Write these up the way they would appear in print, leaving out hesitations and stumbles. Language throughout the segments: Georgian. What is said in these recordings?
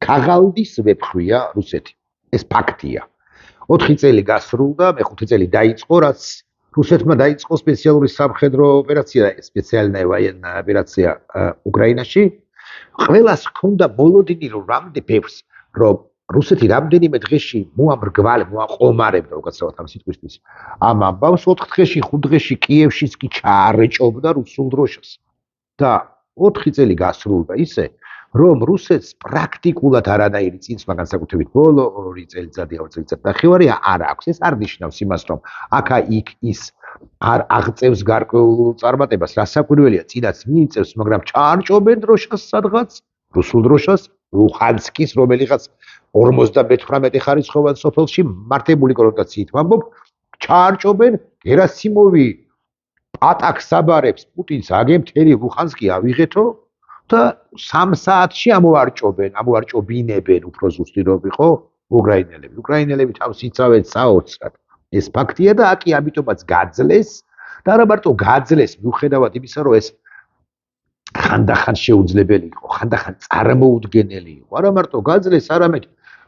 ქაღალდის ვეფხვია რუსეთი. ეს ფაქტია. 4 წელი გასრულდა, მე-5 წელი დაიწყო, რაც რუსეთმა დაიწყო სპეციალური სამხედრო ოპერაცია, სპეციალная военная ოპერაცია უკრაინაში. ყველას ჰქონდა მოლოდინი რომ რუსეთი რამდენიმე დღეში მოამყომარებდა უკაცრავად ამ სიტყვისთვის. ამ ამბავს 4 დღეში, 5 დღეში კიევშიც კი ჩაარეჭობდა რუსულ დროშას. და 4 წელი გასრულდა ისე, რომ რუსეთს პრაქტიკულად არანაირი წინსვლა განსაკუთრებით ბოლო 2 წელიწადი, 2 წელიწად ნახევარი არ აქვს. ეს არ ნიშნავს იმას, რომ აქა-იქ ის არ აღწევს გარკვეულ წარმატებას. რასაკვირველია, წინაც მიიწევს, მაგრამ ჩაარჭობენ დროშას სადღაც, რუსულ დროშას, ლუხანსკის, რომელიღაც 58 ხარისხოვან სოფელში მართებული კონოტაციით ვამბობ, ჩაარჭობენ, გერასიმოვი ატაკს აბარებს პუტინს, აგემთერი ლუხანსკი ავიღეთო და 3 საათში ამოვარჭობინებენ, უფრო ზუსტი რომ იყო უკრაინელები. უკრაინელები თავს იცავენ საოცრად. ეს ფაქტია და აკი ამიტომაც გაძლეს და არა მარტო გაძლეს, მიუხედავად იმისა, რომ ეს ხანდახან შეუძლებელი იყო, ხანდახან წარმოუდგენელი იყო. არა მარტო გაძლეს, არამედ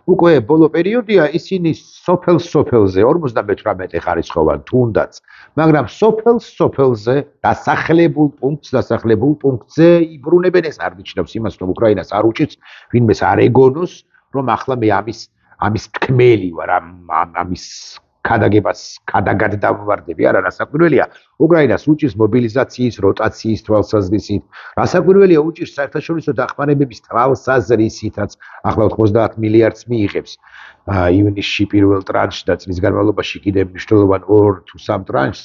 უკვე ბოლო პერიოდია ისინი სოფელზე 58 ხარისხოვან თუნდაც, მაგრამ სოფელზე დასახლებულ პუნქტზე იბრუნებენ. ეს არ ნიშნავს იმას, რომ უკრაინას არ უჭირს ვინმეს არ ეგონოს, რომ ახლა მე ამის თქმელი ვარ, ამის ქადაგად დავვარდები. არა, რასაკვირველია, უკრაინას უჭირს მობილიზაციის, როტაციის თვალსაზრისით. რასაკვირველია, უჭირს საერთაშორისო დახმარებების თვალსაზრისითაც. ახლა 90 მილიარდს მიიღებს ივნისში პირველ ტრანშს და წლის განმავლობაში კიდევ მნიშვნელოვან 2 თუ 3 ტრანშს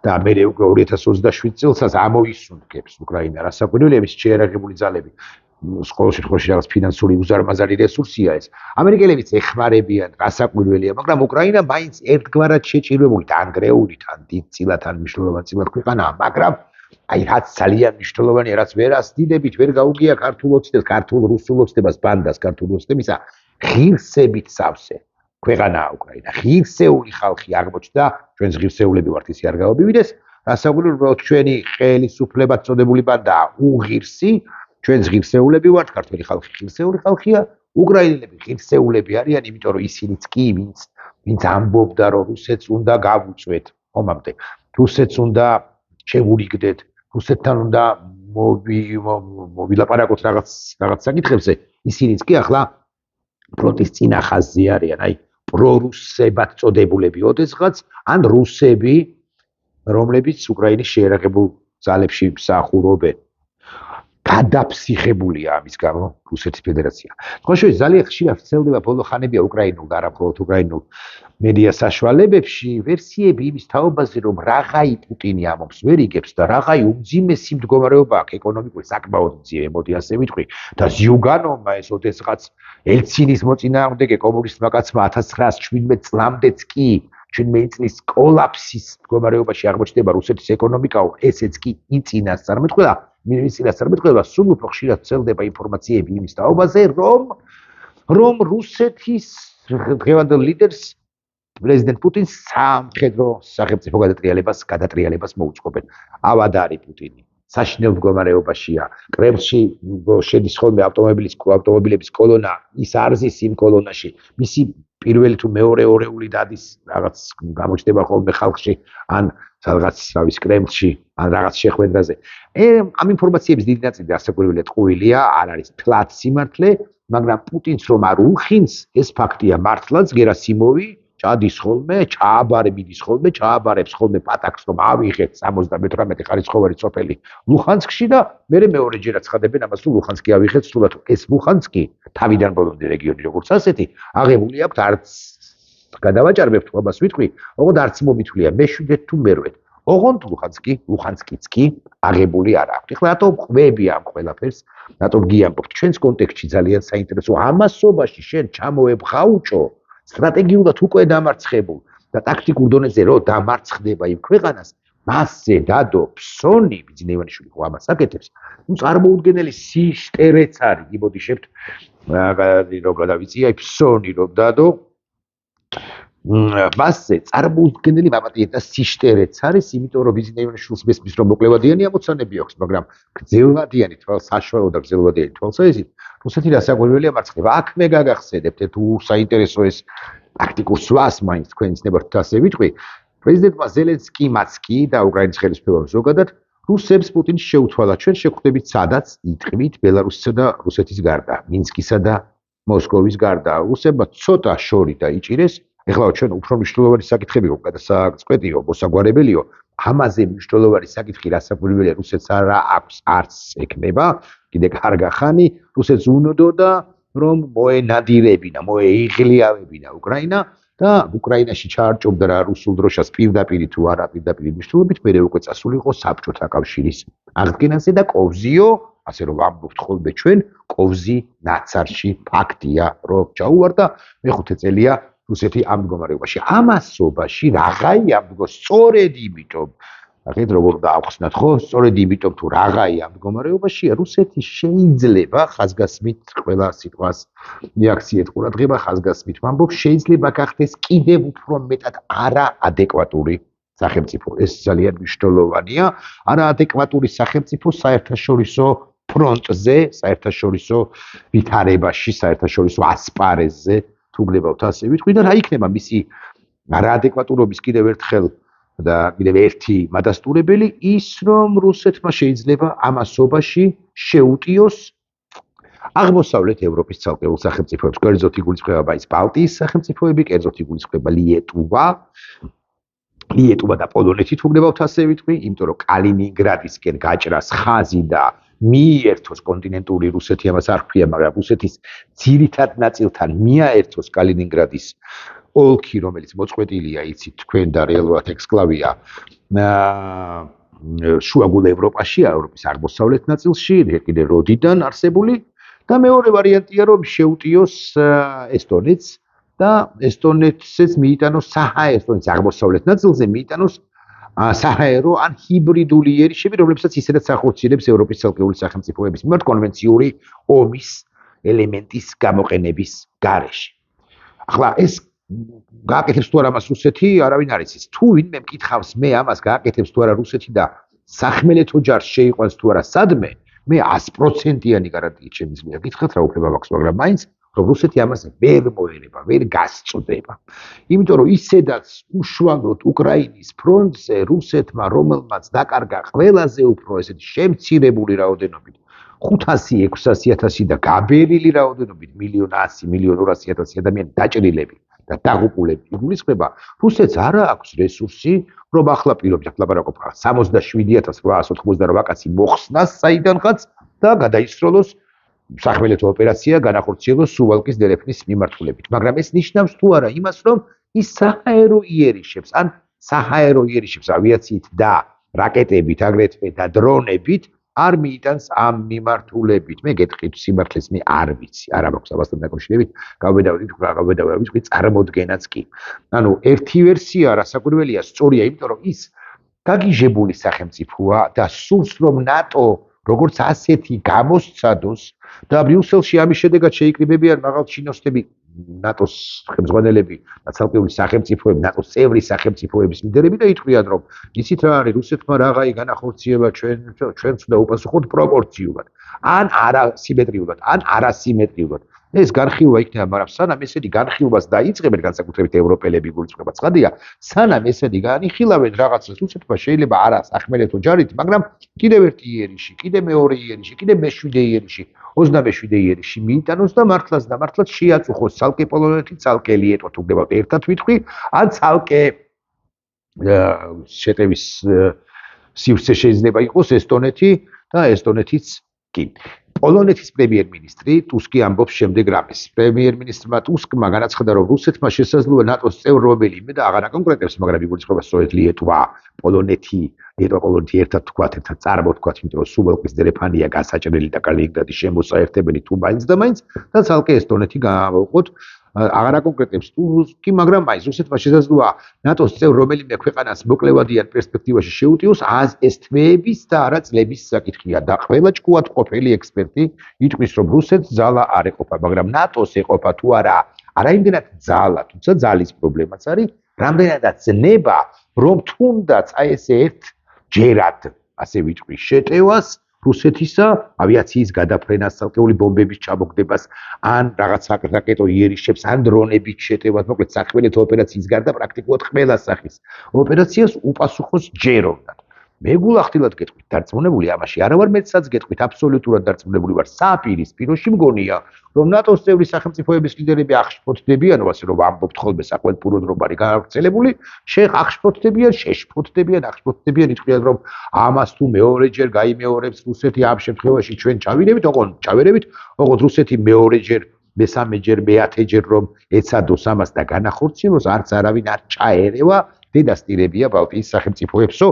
და მე უკვე 2027 წელსაც ამოისუნთქებს უკრაინა. რასაკვირველია, მის შეერაღებული ძალები. სკოლა შემთხვევაში რაღაც ფინანსური უზარმაზარი რესურსია ეს. ამერიკელებიც ეხმარებიან, რასაკვირველია, მაგრამ უკრაინა მაინც ერთგვარად შეჭირებული, დანგრეული, თან დიდწილად, თან მნიშვნელოვან წილად ქვეყანაა, მაგრამ აი რაც ძალიან მნიშვნელოვანია, რაც ვერასდიდებით ვერ გაუგია ქართულ ოცნებას, ქართულ რუსულ ოცნებას, ბანდას ქართულ ოცნებისა, ღირსებით სავსე ქვეყანაა უკრაინა. ღირსეული ხალხი აღმოჩნდა, ჩვენს ღირსეულები ვართ, ისე არ გაობივიდეს. რასაკვირველია, ჩვენი ხელისუფლებად წოდებული ბანდაა უღირსი. ჩვენს ღირსეულები ვართ, ქართველი ხალხი ღირსეული ხალხია, უკრაინელები ღირსეულები არიან, იმიტომ რომ ისინიც კი ვინც ამბობდა, რომ რუსეთს უნდა გავუწვეთ, ომამდე. რუსეთს უნდა შევურიგდეთ, რუსეთთან უნდა მოვილაპარაკოთ რაღაც საკითხებზე, ისინიც კი ახლა ფრონტის წინა ხაზზე არიან, აი პრორუსებად წოდებულები ოდესღაც, ან რუსები, რომლებიც უკრაინის შეერაღებულ ძალებში მსახურობენ. გადაფსიხებულია ამის გამო რუსეთის ფედერაცია. სხვა შორის ძალიან ხშირად ვრცელდება ბოლო ხანებია უკრაინულ და არა მხოლოდ უკრაინულ მედია საშუალებებში ვერსიები იმის თაობაზე, რომ რაღაცა პუტინი ამობს ვერ იგებს და რაღაცა უმძიმესი მდგომარეობა აქვს ეკონომიკური, საკმაოდ მძიმე, მოდი ასე ვიტყვი, და ზიუგანოვმა ეს ოდესღაც ელცინის მოწინააღმდეგე კომუნისტმა კაცმა 1917 წლამდეც კი 17 წლის კოლაფსის მდგომარეობაში აღმოჩნდება რუსეთის ეკონომიკა, ესეც კი იწინასწარმეტყველა. მინისტრისწარმეტყველება სულ უფრო ხშირად ვრცელდება ინფორმაციები იმის თაობაზე, რომ რუსეთის დღევანდელ ლიდერს პრეზიდენტ პუტინს სამხედრო სახელმწიფო გადატრიალებას მოუწყობენ. ავად არის პუტინი. საშინელ მდგომარეობაშია. კრემლში შედის ხოლმე ავტომობილების კოლონა, ის არზის იმ კოლონაში. მისი პირველი თუ მეორე ორეული დადის რაღაც გამოჩნდება ხოლმე ხალხში ან რაღაც თავის კრემლში ან რაღაც შეხვედრაზე. ამ ინფორმაციების დიდი ნაწილი რასაკვირველია ტყუილია, არ არის თლაც სიმართლე, მაგრამ პუტინს რომ არ უხინს, ეს ფაქტია მართლაც. გერასიმოვი ჩადის ხოლმე, ჩააბარებს ხოლმე პატაკს, რომ ავიღეთ 78 ხარისხოვანი სოფელი ლუხანსკში და მე მეორეჯერ აცხადებენ ამას, რომ ლუხანსკი ავიღეთ სრულად. ეს ლუხანსკი თავიდან ბოლომდე რეგიონი როგორც ასეთი აღებული აქვს, არც გადავაჭარბებთ ამას ვიტყვი, ოღონდ არც მომითვლია მე-7 თუ მე-8. ოღონდ ლუხანსკიც კი აღებული არ აქვს. ეხლა რატომ ყვები ამ ყველაფერს? რატომ გიამბობთ? ჩვენს კონტექსტში ძალიან საინტერესო ამასობაში შენ ჩამოებღაუჭო სტრატეგიულად უკვე დამარცხებულ და ტაქტიკურ დონეზე რო დამარცხდება იმ ქვეყანას, მასზე დადო ფსონი, ბიძინეივანიშვილი ხო ამას აკეთებს. წარმოუდგენელი სიშტერეც არის, იმოდიშებთ რომ გადავიწია ფსონი რომ დადო მასზე წარმოუდგენელი მამატია და სიშტერეც არის, იმიტომ რომ ბიძინეივანიშვილს მესმის რომ მოკლევადიანი ამოცანები აქვს, მაგრამ გრძელვადიანი თვალსაშუალო და გრძელვადიანი თვალსაზრისით რუსეთი რასაკვირველია მარცხნივ. აქვე გაგახსენებთ ერთ საინტერესო ეს ტაქტიკურ სვას მაინც თქვენ ცნებართ ასე ვიტყვი. პრეზიდენტმა ზელენსკიმაც კი და უკრაინის ხელისუფლებამ ზოგადად რუსებს პუტინს შეუთვალა ჩვენ შევხვდებით სადაც იტყვით ბელარუსისა და რუსეთის გარდა, მინსკისა და მოსკოვის გარდა. რუსებმა ცოტა შორი დაიჭირეს. ეხლა ჩვენ უფრო მნიშვნელოვანი საკითხები გვაქვს გადასაწყვეტიო, მოსაგვარებელიო. ამაზე მნიშვნელოვანი საკითხი რასაკვირველია რუსეთს არა აქვს არც ექნება, კიდე კარგა ხანი რუსეთს უნდოდა რომ მოენადირებინა, მოეიღლიავებინა უკრაინა და უკრაინაში ჩაარჭობდა რა რუსულ დროშას პირდაპირ თუ არა პირდაპირ მნიშვნელობით, მე უკვე წასულიყო საბჭოთა კავშირის აღდგენაზე და კოვზიო, ასე რომ ვამბობთ ხოლმე ჩვენ, კოვზი ნაცარში ფაქტია, რომ ჩაუვარდა მეხუთე წელია რუსეთი ამ მდგომარეობაში. ამასობაში რაღაცა ამდგო სწორედ იმიტომ აქეთ როგორ დაახსნათ ხო? სწორედ იმიტომ თუ რაღაცა ამ მდგომარეობაშია რუსეთი შეიძლება ხაზგასმით ყველა სიტყვას რეაქციით ყურადღება ხაზგასმით ვამბობ შეიძლება გახდეს კიდევ უფრო მეტად არაადეკვატური სახელმწიფო. ეს ძალიან მნიშვნელოვანია. არაადეკვატური სახელმწიფო საერთაშორისო ფრონტზე, საერთაშორისო ვითარებაში, საერთაშორისო ასპარეზზე თუ გნებავთ ასე ვიტყვი და რა იქნება მისი არაადეკვატურობის კიდევ ერთხელ და კიდევ ერთი მადასტურებელი ის რომ რუსეთმა შეიძლება ამასობაში შეუტიოს აღმოსავლეთ ევროპის ცალკეულ სახელმწიფოებს. კერძოდ იგულისხმება მაინც ბალტიის სახელმწიფოები, კერძოდ იგულისხმება ლიეტუვა და პოლონეთი თუ გნებავთ ასე ვიტყვი, იმიტომ რომ კალინინგრადისკენ გაჭრას ხაზი და მიერთოს კონტინენტური რუსეთი ამას არ ქვია, მაგრამ რუსეთის ძირითად ნაწილთან მიაერთოს კალინინგრადის ოლქი, რომელიც მოწყვეტილია, იცით თქვენ და რეალურად ექსკლავია შუაგულ ევროპაში, ევროპის აღმოსავლეთ ნაწილში, კიდე როდიდან არსებული და მეორე ვარიანტია რომ შეუტიოს ესტონეთს და ესტონეთსაც მიიტანოს ესტონეთის აღმოსავლეთ ნაწილზე მიიტანოს საჰაერო ან ჰიბრიდული იერიშები, რომლებსაც ისედაც ახორციელებს ევროპის ცალკეული სახელმწიფოების მიმართ კონვენციური ომის ელემენტის გამოყენების გარეშე. ახლა ეს გააკეთებს თუ არა მას რუსეთი, არავინ არ იცის. თუ ვინმე მკითხავს მე ამას გააკეთებს თუ არა რუსეთი და სახმელეთო ჯარს შეიყვანს თუ არა სადმე, მე 100%-იანი გარანტიით შემიძლია გითხრათ რა უფლება მაქვს, მაგრამ მაინც რომ რუსეთი ამას ვერ მოერება, ვერ გასწდება. იმიტომ რომ ისედაც უშუალოდ უკრაინის ფრონტზე რუსეთმა რომელმაც დაკარგა ყველაზე უფრო ესეთი შემცირებული რაოდენობით 500-600,000 და გაბერილი რაოდენობით 1,100,000-1,200,000 ადამიანი დაჭრილები და დაღუპულები იგულისხმება, რუსეთს არა აქვს რესურსი, რომ ახლა პირობითად ლაპარაკობ 67,888 კაცი მოხსნას საიდანღაც და გადაისროლოს სახმელეთო ოპერაცია განახორციელოს სუვალკის დერეფნის მიმართულებით. მაგრამ ეს ნიშნავს თუ არა იმას, რომ ის საჰაერო იერიშებს, ან საჰაერო იერიშებს ავიაციით და რაკეტებით, აგრეთვე და დრონებით არ მიიტანს ამ მიმართულებით. მე გეტყვით სიმართლეს მე არ ვიცი, არ მაქვს ამასთან დაკავშირებით, გავბედავდი წარმოდგენაც კი. ანუ ერთი ვერსია რასაკვირველია, სწორია, იმიტომ რომ ის გაგიჟებული სახელმწიფოა და სურს რომ ნატო როგორც ასეთი გამოსცადოს და ბრიუსელში ამის შედეგად შეიკრიბებიან მაღალ ჩინოსნები ნატოს ხელმძღვანელები და ცალკეული სახელმწიფოები, ნატოს წევრი სახელმწიფოების ლიდერები და იტყვიან რომ იცით რა არის რუსეთმა რაღაცა განახორციელა ჩვენც უნდა უპასუხოთ პროპორციულად, ან არასიმეტრიულად, ან არასიმეტრიულად. ეს განხილვა იქნება, მაგრამ სანამ ესეთი განხილვას დაიწყებენ განსაკუთრებით ევროპელები გულისხმობა ცხადია, სანამ ესეთი განიხილავენ რაღაცას რუსეთმა შეიძლება არა სახმელეთო ჯარით, მაგრამ კიდევ ერთი იერიში, კიდევ მეორე იერიში, კიდევ მეშვიდე იერიში, 27 იერიში მიიტანოს და მართლაც შეაწუხოს ცალკე პოლონეთი, ცალკე ლიეტვა თუ გდებავთ ერთად ვიტყვი, ან ცალკე შეტევის სივრცე შეიძლება იყოს ესტონეთი და ესტონეთიც კი. პოლონეთის პრემიერ-მინისტრი ტუსკი ამბობს შემდეგ რამეს. პრემიერ-მინისტრმა ტუსკმა განაცხადა, რომ რუსეთმა შესაძლოა ნატოს წევრ რომელიმე და აღარ აკონკრეტებს, მაგრამ იგულისხმება სწორედ ლიეტვა, პოლონეთი ერთად თქვათ, ერთად წარმოთქვათ, იმიტომ რომ სუვალკის დერეფანია გასაჭრელი და კალინინგრადის შემოსაერთებელი თუ მაინც და მაინც და ცალკე ესტონეთი გამოვყოთ აღარ აკონკრეტებს ტუსკი, მაგრამ მაინც რუსეთმა შესაძლოა ნატოს წევრ რომელიმე ქვეყანას მოკლევადიან პერსპექტივაში შეუტიოს, ეს თვეების და არა წლების საკითხია და ყველა ჭკუად ყოფილი ექსპერტი იტყვის, რომ რუსეთს ძალა არ ეყოფა, მაგრამ ნატოს ეყოფა თუ არა, არაიმდენად ძალა, თუმცა ძალის პრობლემაც არის, რამდენადაც ნება, რომ თუნდაც აი ესე ერთჯერად, ასე ვიტყვი, შეტევას რუსეთისა ავიაციის გადაფრენას, ცალკეული ბომბების ჩამოგდებას, ან რაღაც საკრაკეტო იერიშებს, ან დრონებით შეტევას, მოკლედ სახმელეთო ოპერაციის გარდა პრაქტიკულად ყველა სახის ოპერაციას უპასუხოს ჯეროვნად. მე გულახდილად გეტყვით დარწმუნებული ამაში არა ვარ მეცაც გეტყვით აბსოლუტურად დარწმუნებული ვარ საპირისპიროში მგონია რომ ნატოს წევრი სახელმწიფოების ლიდერები აღშფოთდებიან ასე რომ ამბობთ ხოლმე საყოველთაოდ რომ არის გავრცელებული აღშფოთდებიან იტყვიან რომ ამას თუ მეორეჯერ გაიმეორებს რუსეთი ამ შემთხვევაში ჩვენ ჩავირევით ოღონდ რუსეთი მეორეჯერ მესამეჯერ მეათეჯერ რომ ეცადოს ამას და განახორციელოს არც არავინ არ ჩაერევა დედასტირებია ბალტიის სახელმწიფოებსო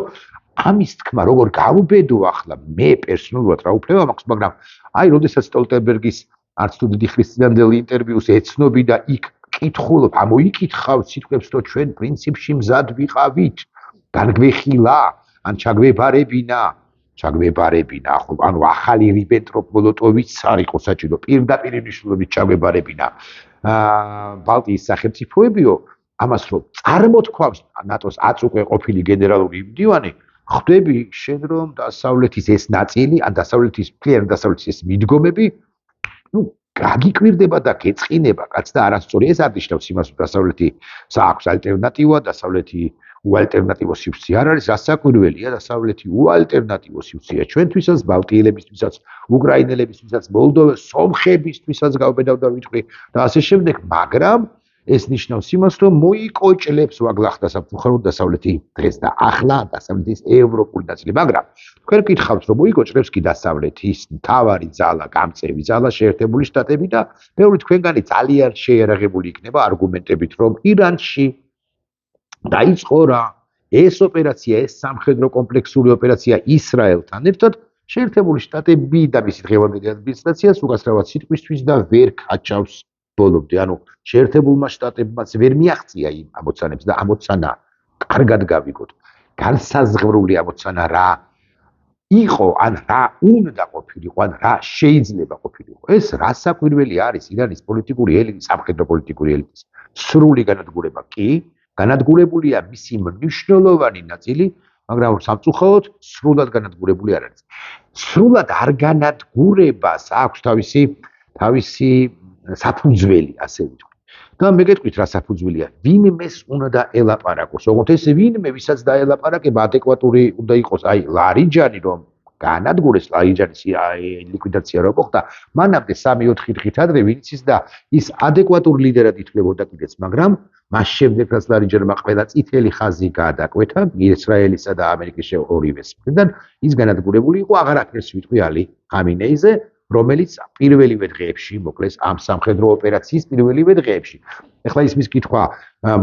ამის თქმა როგორ გავუბედო ახლა მე პერსონალურად რა უფლება მაქვს მაგრამ აი როდესაც სტოლტენბერგის არც თუ დიდი ხნის წინანდელი ინტერვიუს ეცნობი და იქ კითხულობ ამოიკითხავთ სიტყვებს რომ ჩვენ პრინციპში მზად ვიყავით განგვეხილა ან ჩაგვებარებინა ხო ანუ ახალი რიბენტროპ-მოლოტოვიც არ იყო საჭირო პირდაპირ მნიშვნელობით ჩაგვებარებინა ბალტიის სახელმწიფოებიო ამას რომ წარმოთქვამს ნატოს აწუყე ყოფილი გენერალური მდივანი ხვდები შენ რომ დასავლეთის ეს ნაწილი ან დასავლეთის ეს მიდგომები გაგიკვირდება და გეწყინება კაც და არასწორი ეს არნიშნავს იმას რომ დასავლეთი აქვს ალტერნატივა დასავლეთი უალტერნატივო სივრცე არ არის რასაკვირველია დასავლეთი უალტერნატივო სივრცეა ჩვენთვისაც ბალტიელებისთვისაც უკრაინელებისთვისაც მოლდოვას სომხებისთვისაც გავბედავ და ვიტყვი და ასე შემდეგ მაგრამ ეს ნიშნავს იმას რომ მოიკოჭლებს ვაგლახთა სამწუხაროდ დასავლეთი დღეს და ახლა დასავლეთის ევროპული ნაწილი მაგრამ თქვენ გითხავთ რომ მოიკოჭლებს კი დასავლეთის მთავარი ძალა გამწევი ძალა შეერთებული შტატები და ბევრი თქვენგანი ძალიან შეიარაღებული იქნება არგუმენტებით რომ ირანში დაიწყო რა ეს ოპერაცია ეს სამხედრო კომპლექსური ოპერაცია ისრაელთან ერთად შეერთებული შტატები და მისი დღევანდელი ადმინისტრაციას უკაცრავად სიტყვისთვის და ვერ კაჩავს ბოლომდე ანუ შეერთებულმა შტატებმაც ვერ მიაღწია იმ ამოცანებს და ამოცანა კარგად გავიგოთ განსაზღვრული ამოცანა რა იყო ან რა უნდა ყოფილიყო ან რა შეიძლება ყოფილიყო ეს რასაკვირველი არის ირანის პოლიტიკური ელიტის სამხედრო პოლიტიკური ელიტის სრული განადგურება კი განადგურებულია მისი მნიშვნელოვანი ნაწილი მაგრამ სამწუხაროდ სრულად განადგურებული არ არის სრულად არ განადგურებას აქვს თავისი საფუძველი ასე ვიტყვი და მე გეტყვით რა საფუძველია ვინმეს უნდა ელაპარაკოს ოღონდ ეს ვინმე ვისაც დაელაპარაკება ადეკვატური უნდა იყოს აი ლარიჯანი რომ განადგურეს ლარიჯანის ლიკვიდაცია რო მოხდა მანამდე 3-4 დღით ადრე ვინც ის და ის ადეკვატურ ლიდერად ითვლებოდა კიდეც მაგრამ მას შემდეგ რაც ლარიჯანმა ყველა წითელი ხაზი გადაკვეთა ისრაელისა და ამერიკის ორივეს მხრიდან ის განადგურებული იყო აღარაფერს ვიტყვი ალი ხამინეიზე რომელიც პირველივე დღეებში მოკლეს ამ სამხედრო ოპერაციის პირველივე დღეებში. ეხლა ის კითხვა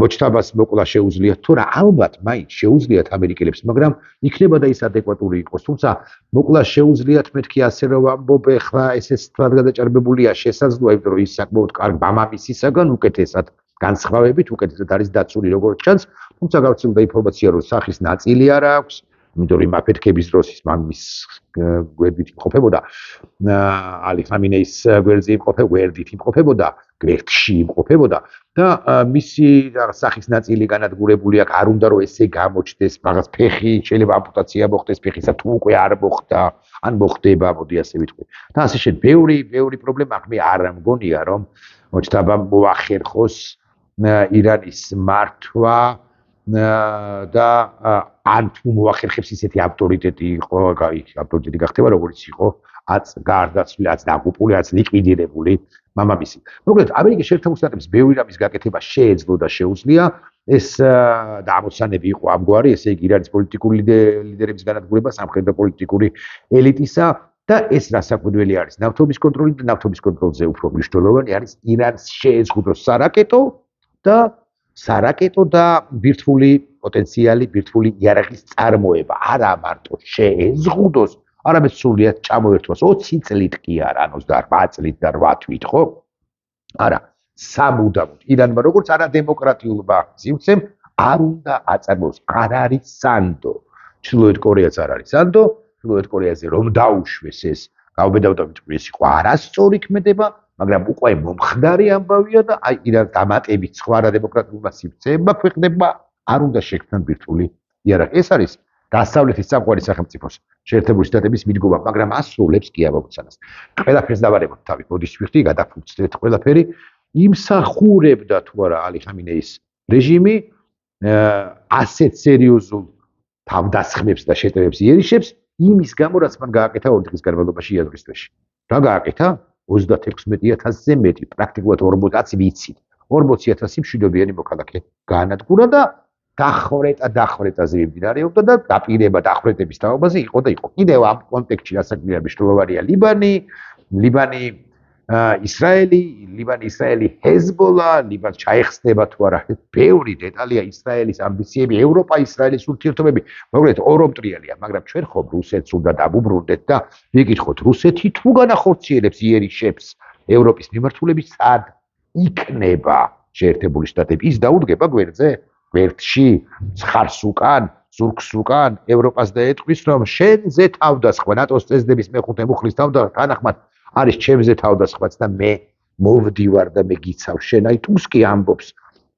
მოჩთაბას მოკლა შეუძლიათ თუ რა ალბათ მაინც შეუძლიათ ამერიკელებს, მაგრამ იქნება და ის ადეკვატური იყოს. თუმცა მოკლა შეუძლიათ მეთქი ასე რომ ამბობ ეხლა ესეც თლად გადაჭარბებულია შესაძლოა, იმიტომ რომ ის საკმაოდ კარგ მამამისისაგან უკეთესად განსხვავებით უკეთესად არის დაცული როგორც ჩანს, თუმცა გავრცელდა ინფორმაცია რომ სახის ნაწილი არ აქვს. იმიტომ რომ აფეთქების დროს ის მამის გვერდით იმყოფებოდა ალი ხამინეის გვერდით იმყოფებოდა გვერდში იმყოფებოდა და მისი სახის ნაწილი განადგურებული აქვს არ უნდა რომ ესე გამოჩნდეს რაღაც ფეხი შეიძლება ამპუტაცია მოხდეს ფეხისა თუ უკვე არ მოხდა ან მოხდება მოდი ასე ვიტყვი და ასე შედ ბევრი პრობლემა აქვს მე არ მგონია რომ მოჩთაბამ მოახერხოს ირანის მართვა და ან თუ მოახერხებს ისეთი ავტორიტეტი იყო, ავტორიტეტი გახდება როგორც იყო, გარდაცვლილი, დაღუპული, ლიკვიდირებული მამამისი. მოკლედ, ამერიკის შეერთებულ შტატების ბევრი რამის გაკეთება შეეძლო და შეუძლია. ეს და ამოცანები იყო ამგვარი, ესე იგი ირანის პოლიტიკური ლიდერების განადგურება სამხედრო პოლიტიკური ელიტისა და ეს რასაკვირველი არის ნავთობის კონტროლი და ნავთობის კონტროლზე უფრო მნიშვნელოვანი არის ირანს შეეზღუდოს სარაკეტო და ბირთვული პოტენციალი, ბირთვული იარაღის წარმოება. არა მარტო შეეზღუდოს, არამედ სრულიად ჩამოერთვას 20 წლით კი არა, 28 წლით და 8 თვით, ხო? არა, სამუდამოდ. ირანმა როგორც არადემოკრატიულმა სივრცემ არ უნდა აწარმოოს, არ არის სანდო. ჩრდილოეთ კორეაც არ არის სანდო, ჩრდილოეთ კორეაზე რომ დაუშვეს ეს, გავბედავდა ვიტყვი ეს იყო არასწორი ქმედება, მაგრამ უკვე მომხდარი ამბავია და აი ირანს დამატებით სხვა არადემოკრატიულმა სივრცეებმა ქვეყნებმა არ უნდა შექმნან ბირთვული იარაღი. ეს არის დასავლეთის წამყვანი სახელმწიფოს შეერთებული შტატების მიდგომა, მაგრამ ასრულებს კი ამოცანას. ყველაფერს დავარებოთ თავი, ბოდიშ ვიხდი, გადაფუძნეთ ყველაფერი, იმსახურებდა თუ არა ალი ხამინეის რეჟიმი ასეთ სერიოზულ თავდასხმებს და შეტევებს იერიშებს იმის გამო, რაც მან გააკეთა 2 დღის განმავლობაში იანვრის თვეში. რა გააკეთა? 36,000-ზე მეტი, პრაქტიკულად 40 ვიცით. 40,000 მშვიდობიანი მოქალაქე გაანადგურა და დახვრეტაზე მიმდინარეობდა და დაპირება დახვრეტების თაობაზე იყო და იყო. კიდევ ამ კონტექსტში რასაკვირია მნიშვნელოვანია ლიბანი, ისრაელი, ჰეზბოლა, ლიბანს ჩაეხსნება თუ არა, ბევრი დეტალია ისრაელის ამბიციები, ევროპა-ისრაელის ურთიერთობები, მოკლედ ორომტრიალია, მაგრამ ჩვენ ხომ რუსეთს უნდა დავუბრუნდეთ და ვიკითხოთ, რუსეთი თუ განახორციელებს იერიშებს ევროპის მიმართულებით, სად იქნება შეერთებული შტატები? ის დაუდგება გვერდზე? გვერდში ცხარს უკან, ზურგს უკან, ევროპას დაეტყვის, რომ შენზე თავდასხმა, ნატოს წესდების მეხუთე მუხლის თავდასხმა, თანახმად არის ჩემზე თავდასხვაც და მე მოვდივარ და მე გიცავ შენ. აი ტუსკი ამბობს.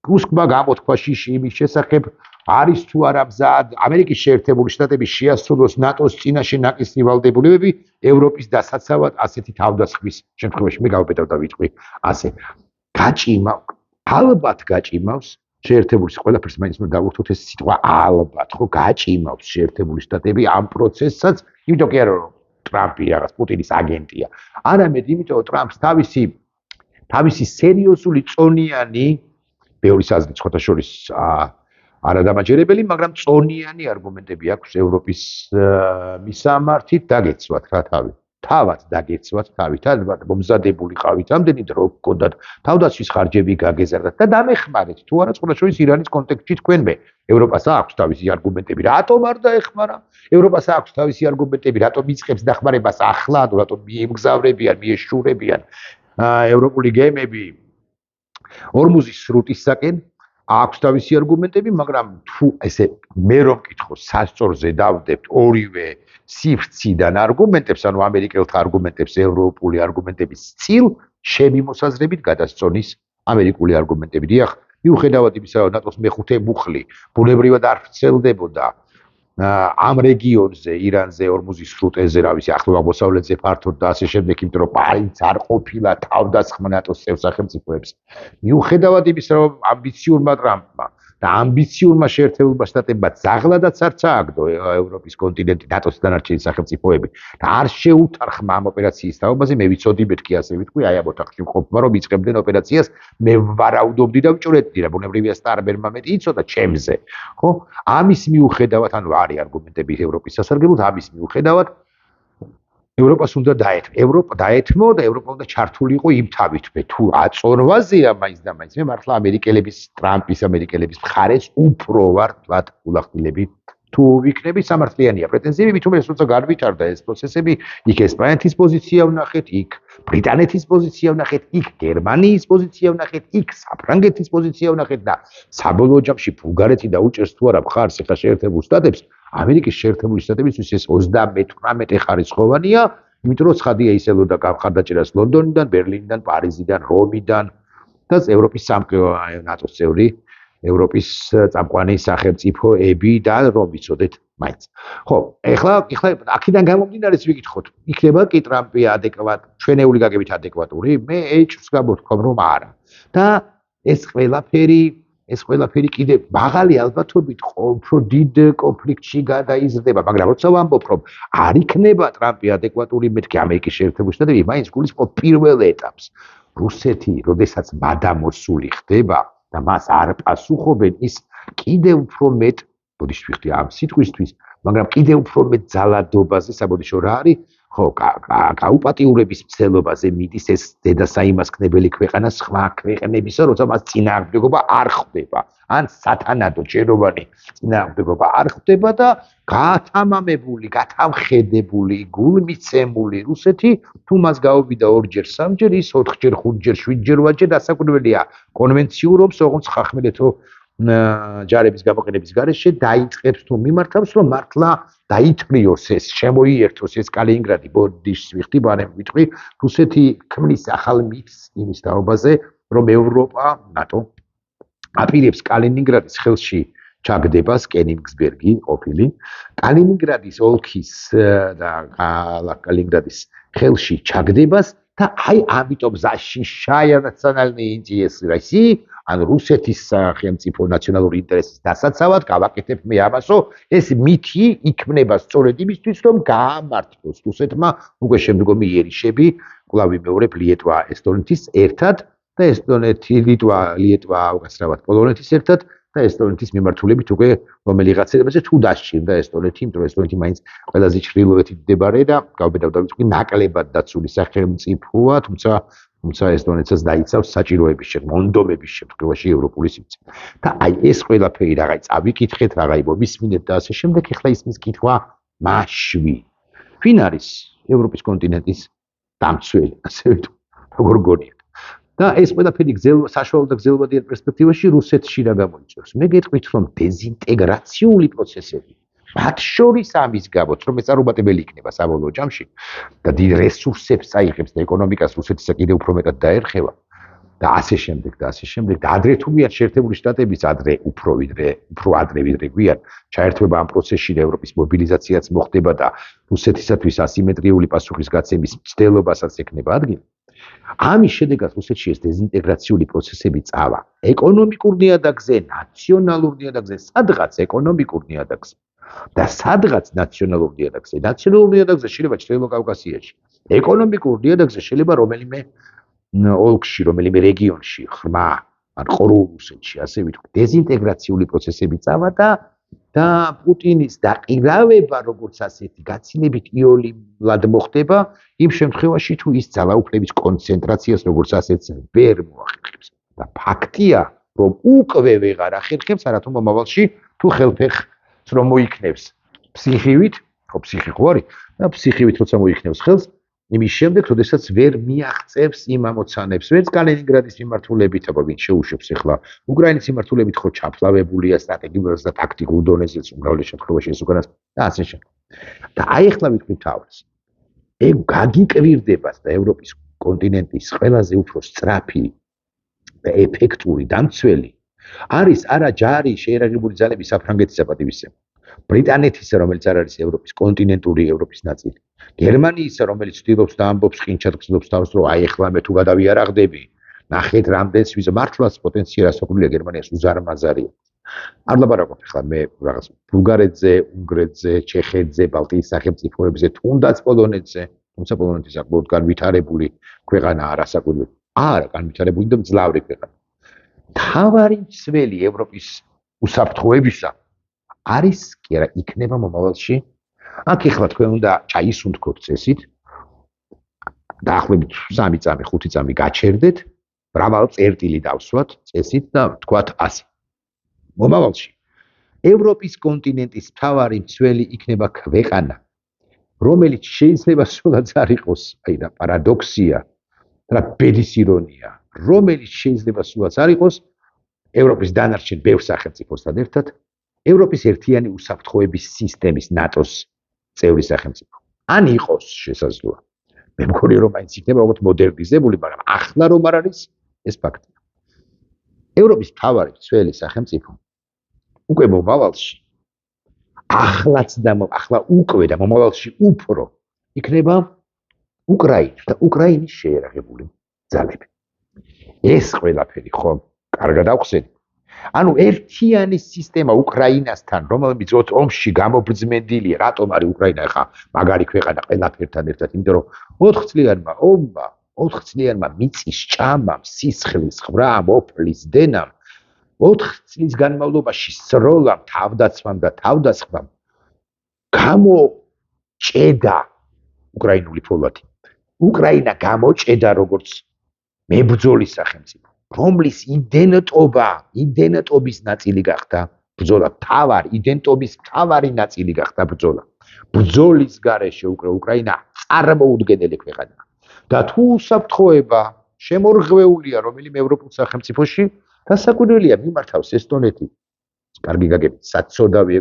ტუსკმა გამოთქვა შიში იმის შესახებ, არის თუ არა მზად ამერიკის შეერთებული შტატები შეასრულოს ნატოს წინაშე ნაკისრი ვალდებულებები ევროპის დასაცავად ასეთი თავდასხმის შემთხვევაში. მე გავბედავ და ვიტყვი ასე. ალბათ გაჭიმავს შეერთებული ყველაფერს მაინც უნდა დავუხსნათ ეს სიტყვა ალბათ, ხო, გაჭიმავს შეერთებული შტატები ამ პროცესსაც, იმიტომ კი არა რომ ტრამპი რაღაც პუტინის აგენტია. არამედ იმიტომ რომ ტრამპს თავისი სერიოზული წონიანი, ბევრი საზრით ხოთაშორის არადამაჯერებელი, მაგრამ წონიანი არგუმენტები აქვს ევროპის მისამართით დაგეცვათ რა თავი. თავად დაგეცვათ თავი, თან მომზადებული ყავით, ამდენი დრო გქონდათ, თავდაცვის ხარჯები გაგეზარდათ და დამეხმარეთ. თუ არა ხოთაშორის ირანის კონტექსტში თქვენმე, ევროპას აქვს თავისი არგუმენტები, რატომ არ დაეხმარა? ევროპას აქვს თავისი არგუმენტები, რატომ იწყებს დახმარებას ახლა, რატომ მიემგზავრებიან, მიეშურებიან ევროპული გემები ორმუზის სრუტისაკენ, აქვს თავისი არგუმენტები, მაგრამ თუ ესე მე რომ მკითხო, სასწორზე დავდებთ ორივე სივრციდან არგუმენტებს, ანუ ამერიკელთა არგუმენტებს, ევროპული არგუმენტების წილ, ჩემი მოსაზრებით გადასწონის ამერიკული არგუმენტები. დიახ, მიუხედავად იმისა, რომ ნატოს მეხუთე მუხლი ბუნებრივად არ ვრცელდებოდა ამ რეგიონზე, ირანზე, ორმუზის სრუტეზე, რა ვიცი, ახლო აღმოსავლეთზე ფართოდ და ასე შემდეგ, იმიტომ რომ მაინც არ ყოფილა თავდასხმა ნატოს წევრ სახელმწიფოებს. მიუხედავად იმისა, რომ ამბიციურმა ტრამპმა და ამბიციურმა შეერთებულმა შტატებმა ძაღლადაც არ წააგდო ევროპის კონტინენტი, ნატოს დანარჩენი სახელმწიფოები და არ შეუთარხმა ამ ოპერაციის თაობაზე, მე ვიცოდი მეთქი ასე ვიტყვი, აი ამ ოთახში მყოფმა რომ იწყებდნენ ოპერაციას, მე ვარაუდობდი და ვჭრედდი რა, ბუნებრივია სტარბერმა მეტი იცოდა ჩემზე, ხო? ამის მიუხედავად, ანუ არის არგუმენტები ევროპის სასარგებლოდ, ამის მიუხედავად ევროპას უნდა დაეთმო და ევროპა უნდა ჩართულიყო იმ თავითვე, თუ აწორვაზეა მაინც და მაინც მე მართლა ტრამპის ამერიკელების მხარეს უფრო ვარ თქვათ ულახდილები თუ ვიქნები სამართლიანია პრეტენზიები, თუმცა როცა განვითარდა ეს პროცესები, იქ ესპანეთის პოზიცია ვნახეთ, იქ ბრიტანეთის პოზიცია ვნახეთ, იქ გერმანიის პოზიცია ვნახეთ, იქ საფრანგეთის პოზიცია ვნახეთ და საბოლოო ჯამში ბულგარეთი დაუჭერს თუ არა მხარს ახლა შეერთებულ შტატებს, ამერიკის შეერთებული შტატებისთვის ეს 38 ხარისხოვანია, იმიტომ რომ ცხადია ისელოდა გამხარდაჭერას ლონდონიდან, ბერლინიდან, პარიზიდან, რომიდან და ევროპის ნატოს წევრი ევროპის წამყვანი სახელმწიფოები და რომ ვიცოდეთ მაინც. ხო, ეხლა აქედან გამომდინარეც ვიკითხოთ, იქნება კი ტრამპი ჩვენეული გაგებით ადეკვატური? მე ეჭვს გამოთქვამ რომ არა. და ეს ყველაფერი კიდე მაღალი ალბათობით უფრო დიდ კონფლიქტში გადაიზრდება, მაგრამ როცა ვამბობ რომ არ იქნება ტრამპი ადეკვატური, მეთქი ამერიკის შეერთებული შტატები მაინც გულისხმობ პირველ ეტაპს. რუსეთი, როდესაც მადამოსული ხდება და მას არ პასუხობენ, ის კიდევ უფრო მეტ, ბოდიშ ვიხდი ამ სიტყვისთვის, მაგრამ კიდევ უფრო მეტ ძალადობაზე, საბოდიშო რა არის, ხო, გაუპატიურების მცდელობაზე მიდის ეს დედასაიმასქნებელი ქვეყანა სხვა ქვეყნებისა, როცა მას წინააღმდეგობა არ ხდება, ან სათანადო ჯეროვანი წინააღმდეგობა არ ხდება და გათამამებული, გათამხედებული, გულმიცემული რუსეთი, თუ მას გაუვიდა 2-ჯერ, 3-ჯერ, ის 4-ჯერ, 5-ჯერ, 7-ჯერ, 8-ჯერ დასაკვირველია კონვენციურობს, ოღონდ ხახმელეთო ჯარების გამოყენების გარეშე დაიწყებს თუ მიმართავს, რომ მართლა დაითრიოს ეს, შემოიერთოს ეს კალინინგრადი, ბოდიშს ვიხდი, ბანემ ვიტყვი, რუსეთი ქმნის ახალ მითს იმის თაობაზე, რომ ევროპა, ნატო აპირებს კალინინგრადის ხელში ჩაგდებას კენიგსბერგი ყოფილი კალინინგრადის ოლქის და კალინინგრადის ხელში ჩაგდებას და აი ამიტომ защищая национальные интересы России ან რუსეთის სახელმწიფო ნაციონალური ინტერესის დასაცავად გავაკეთებ მე ამასო ეს მითი იქმნება სწორედ იმისთვის რომ გაამართლოს რუსეთმა უკვე შემდგომი იერიშები კვლავ ვიმეორებ ლიეტვა ესტონეთის ერთად და ესტონეთი ლიეტვა უკაცრავად პოლონეთის ერთად და ესტონეთის მიმართულებით უკვე რომელიღაცებაზე თუ დასჭირდა ესტონეთი იმიტომ რომ ესტონეთი მაინც ყველაზე ჩრდილოეთით მდებარე და გავბედავდებით უკვე ნაკლებად დაცული სახელმწიფოა თუმცა ესტონეთსაც დაიცავს საჭიროების შემდგომ, მონდომების შემთხვევაში ევროპული სივრცე. და აი ეს ყველაფერი რაღაცა წავიკითხეთ, რაღაცა მომისმინეთ და ასე შემდეგ, ეხლა ისმის კითხვა მაშვი. ვინ არის ევროპის კონტინენტის დამცველი, ასე ვთქვი, როგორ გონიათ. და ეს ყველაფერი საშუალო და გრძელვადიან პერსპექტივაში რუსეთში რა გამოიწვევს. მე გეტყვით, რომ დეზინტეგრაციული პროცესები მათ შორის ამის გამო, რომ ეწარუმატებელი იქნება საბოლოო ჯამში და დიდ რესურსებს წაიღებს და ეკონომიკას რუსეთისა კიდევ უფრო მეტად დაერხება და ასე შემდეგ და ადრე თუ გვიან შეერთებული შტატების უფრო ადრე ვიდრე გვიან ჩაერთვება ამ პროცესში და ევროპის მობილიზაციაც მოხდება და რუსეთისათვის ასიმეტრიული პასუხისგაცემის მცდელობასაც ექნება ადგილი. ამის შედეგად რუსეთში ეს დეზინტეგრაციული პროცესები წავა ეკონომიკურ ნიადაგზე, ნაციონალურ ნიადაგზე, სადღაც ეკონომიკურ ნიადაგზე. და სადღაც ნაციონალურ ნიადაგზე. ნაციონალურ ნიადაგზე შეიძლება ჩრდილო კავკასიაში. ეკონომიკურ ნიადაგზე შეიძლება რომელიმე ოლქში, რომელიმე რეგიონში, ხმა, ან ყრუ რუსეთში, ასე ვთქვი, დეზინტეგრაციული პროცესები წავა და პუტინის დაყირავება როგორც ასეთი გაცილებით იოლად მოხდება იმ შემთხვევაში თუ ის ძალაუფლების კონცენტრაციას როგორც ასეთს ვერ მოახერხებს. და ფაქტია, რომ უკვე ვეღარ ახერხებს, არათუ მომავალში თუ ხელფეხს რომ მოიქნევს ფსიქივით, ხო ფსიქი ხო არის? და ფსიქივით როცა მოიქნევს ხელს, იმის შემდეგ, როდესაც ვერ მიაღწევს იმ ამოცანებს, ვერც კალინინგრადის მიმართულებით, აბა ვინ შეუშვებს ახლა უკრაინის მიმართულებით ხო ჩაფლავებულია სტრატეგიულ და ტაქტიკულ დონეზეც უმრავლეს შემთხვევაში ეს უკანას და ასე შემდეგ. და აი ახლა ვიტყვი თავს. გაგიკვირდება და ევროპის კონტინენტის ყველაზე უფრო სწრაფი და ეფექტური დამცველი არის არა ჯარი შეერაღებული ძალების საფრანგეთისა პატივისცემა. ბრიტანეთისა, რომელიც არ არის ევროპის კონტინენტური ევროპის ნაწილი. გერმანიისა, რომელიც ცდილობს და ამბობს ხინჩად გრძნობს თავს, რომ აი ახლა მე თუ გადავიარაღდები, ნახეთ რამდენს მართლაც პოტენციალი ასაკულია გერმანიას უზარმაზარია. არ ლაპარაკობ ახლა მე რაღაც ბულგარეთზე, უნგრეთზე, ჩეხეთზე, ბალტიის სახელმწიფოებზე, თუნდაც პოლონეთზე, თუმცა პოლონეთი საკმაოდ განვითარებული ქვეყანა არასაკუთრებით. არა, განვითარებული და მძლავრი ქვეყანა. თავარი მცველი ევროპის უსაფრთხოებისა არის კი არა იქნება მომავალში. აქ ახლა თქვენ უნდა ჩაისუნთქოთ წესით. დაახლოებით 3 წამი, 5 წამი გაჩერდეთ, მრავალ წერტილი დავსვათ წესით და თქვათ ასე. მომავალში ევროპის კონტინენტის თავარი მცველი იქნება ქვეყანა, რომელიც შეიძლება სულაც არ იყოს, აი და პარადოქსია, და ბედის ირონია, რომელიც შეიძლება სულაც არ იყოს ევროპის დანარჩენ ბევრ სახელმწიფოსთან ერთად, ევროპის ერთიანი უსაფრთხოების სისტემის ნატოს წევრი სახელმწიფო. ან იყოს შესაძლოა. მე მგონი რომ მაინც იქნება უბრალოდ მოდერნიზებული, მაგრამ ახლა რომ არ არის, ეს ფაქტია. ევროპის მთავარი მცველი სახელმწიფო უკვე მომავალში ახლა უკვე და მომავალში უფრო იქნება უკრაინა და უკრაინის შეერაღებული ძალები. ეს ყველაფერი ხო კარგად ავხსენე. ანუ ერთიანი სისტემა უკრაინასთან, რომელიც ომში გამობრძმენდილია, რატომ არის უკრაინა ხა მაგარი ქვეყანა ყველაფერთან ერთად, იმიტომ რომ 4 წლიანმა ომმა, 4 წლიანმა მიწის ჭამამ, სისხლის ხრამ, ოფლის დენამ 4 წლის განმავლობაში სროლამ, თავდაცვამ და თავდასხმამ გამოჭედა უკრაინული ფოლადი. უკრაინა გამოჭედა როგორც მებრძოლი სახელმწიფო, რომლის იდენტობის ნაწილი გახდა ბრძოლა, იდენტობის მთავარი ნაწილი გახდა ბრძოლა. ბრძოლის გარეშე უკვე უკრაინა წარმოუდგენელი ქვეყანაა. და თუ უსაფრთხოება შემორღვეულია რომელიმე ევროპულ სახელმწიფოში, დასაკვირველია მიმართავს ესტონეთი. კარგი გაგებით, საცოდავი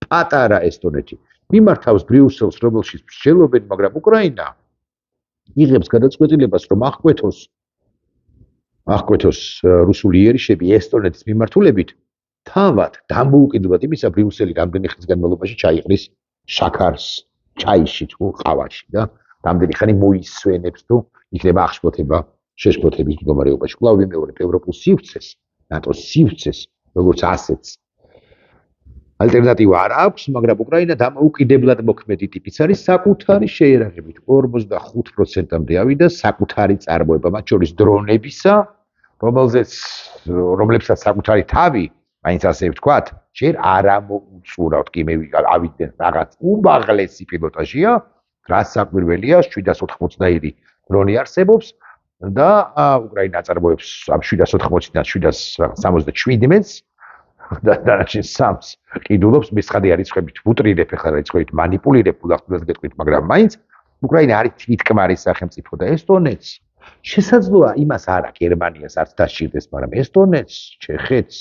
პატარა ესტონეთი. მიმართავს ბრიუსელს, რომელშიც მსჯელობენ, მაგრამ უკრაინა იღებს გადაწყვეტილებას, რომ აღკვეთოს რუსული იერიშები ესტონეთის მიმართულებით თავად დამოუკიდებლად იმისა, ბრიუსელი რამდენი ხნის განმავლობაში ჩაიყრის შაქარს ჩაიში თუ ყავაში და რამდენი ხანი მოისვენებს თუ იქნება აღშფოთება შეშფოთების მდგომარეობაში. კვლავ ვიმეორებ ევროპულ სივრცეს, ნატოს სივრცეს, როგორც ასეთს ალტერნატივა არ აქვს, მაგრამ უკრაინა დამოუკიდებლად მოქმედი ტიპის არის საკუთარი შეერაღებით 45%-მდე ავიდა საკუთარი წარმოება, მათ შორის დრონებისა, რომლებსაც საკუთარი თავი, მაინც ასე ვთქვათ, ჯერ არ ამოუწურავთ, კი მე ავიდნენ რაღაც უმაღლესი პილოტაჟია, რაც საკვირველია 780-ი დრონი არსებობს და უკრაინა აწარმოებს ამ 780-დან 777-ს და დანარჩენ 3-ს ყიდულობს, მესხადი არის ცხებით ვუტრირებ, ახლა რიცხვით მანიპულირებ, ულახტულს გეტყვით, მაგრამ მაინც უკრაინა არის თვითკმარის სახელმწიფო და ესტონეთს შესაძლოა იმას არა გერმანიას არც დასჭირდეს, მაგრამ ესტონეთს, ჩეხეთს,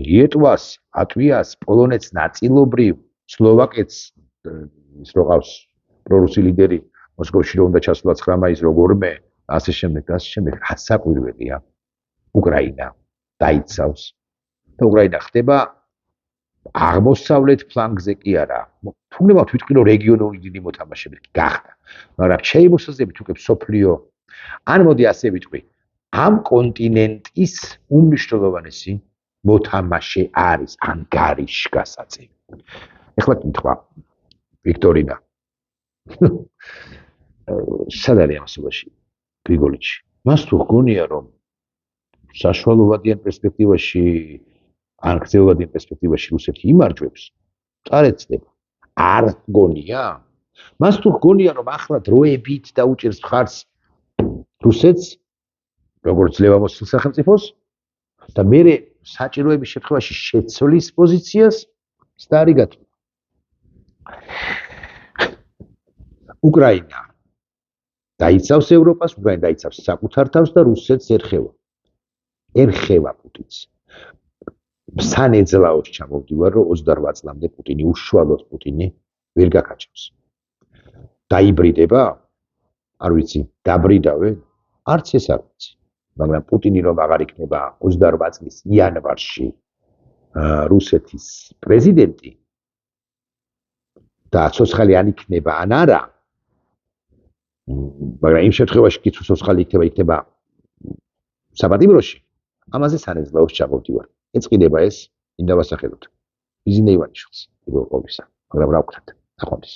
ლიეტვას, ლატვიას, პოლონეთს ნაწილობრივ, სლოვაკეთს ის როყავს პრორუსი ლიდერი მოსკოვში რომ უნდა ჩასვლა 9 მაისს როგორმე, ასე შემდეგ, ასაკვირველია. უკრაინა დაიცავს და უკრაინა ხდება აღმოსავლეთ ფლანგზე კი არა. თუნდაც ვიტყვი რომ რეგიონული დიდი მოთამაშე გახდა, მაგრამ შეიმოსაზრებით უკვე სოფლიო ან მოდი ასე ვიტყვი, ამ კონტინენტის უმნიშვნელოვანესი მოთამაშე არის ანგარიშგასაწევი. ეხლა კითხვა ვიქტორინა. სად არის ამასობაში გრიგოლიჩი? მას თუ გონია რომ საშუალოვადიან პერსპექტივაში ან გრძელვადიან პერსპექტივაში რუსეთი იმარჯვებს, წარეცდება. არ გონია? მას თუ გონია რომ ახლა დროებით დაუჭერს მხარს რუსეთს, როგორც ძლევამოსილ სახელმწიფოს და მე საჭიროების შემთხვევაში შეცვლის პოზიციას, ის და არის გათვლილი. უკრაინა დაიცავს ევროპას, უკრაინა დაიცავს საკუთარ თავს და რუსეთს ერხევა პუტინს. სანეძლაოს ჩამოვდივარ, რომ 28 წლამდე პუტინი უშუალოდ ვერ გაკაჭებს. დაიბრიდება? არ ვიცი, დაბრიდავე? არც ეს არ ვიცი. მაგრამ პუტინი რომ აღარ იქნება 28 წლის იანვარში რუსეთის პრეზიდენტი და ცოცხალი ან იქნება ან არა, მაგრამ იმ შემთხვევაში კი თუ ცოცხალი იქნება საპატიმროში, ამაზე სანეძლაოს ჩამოვდივარ. ეწყიდება ეს, იმდა ვასახელოთ. ბიზნე ივანიშვილს, პირველ ყოვლისა, მაგრამ რა ვქნათ, ნახვამდის.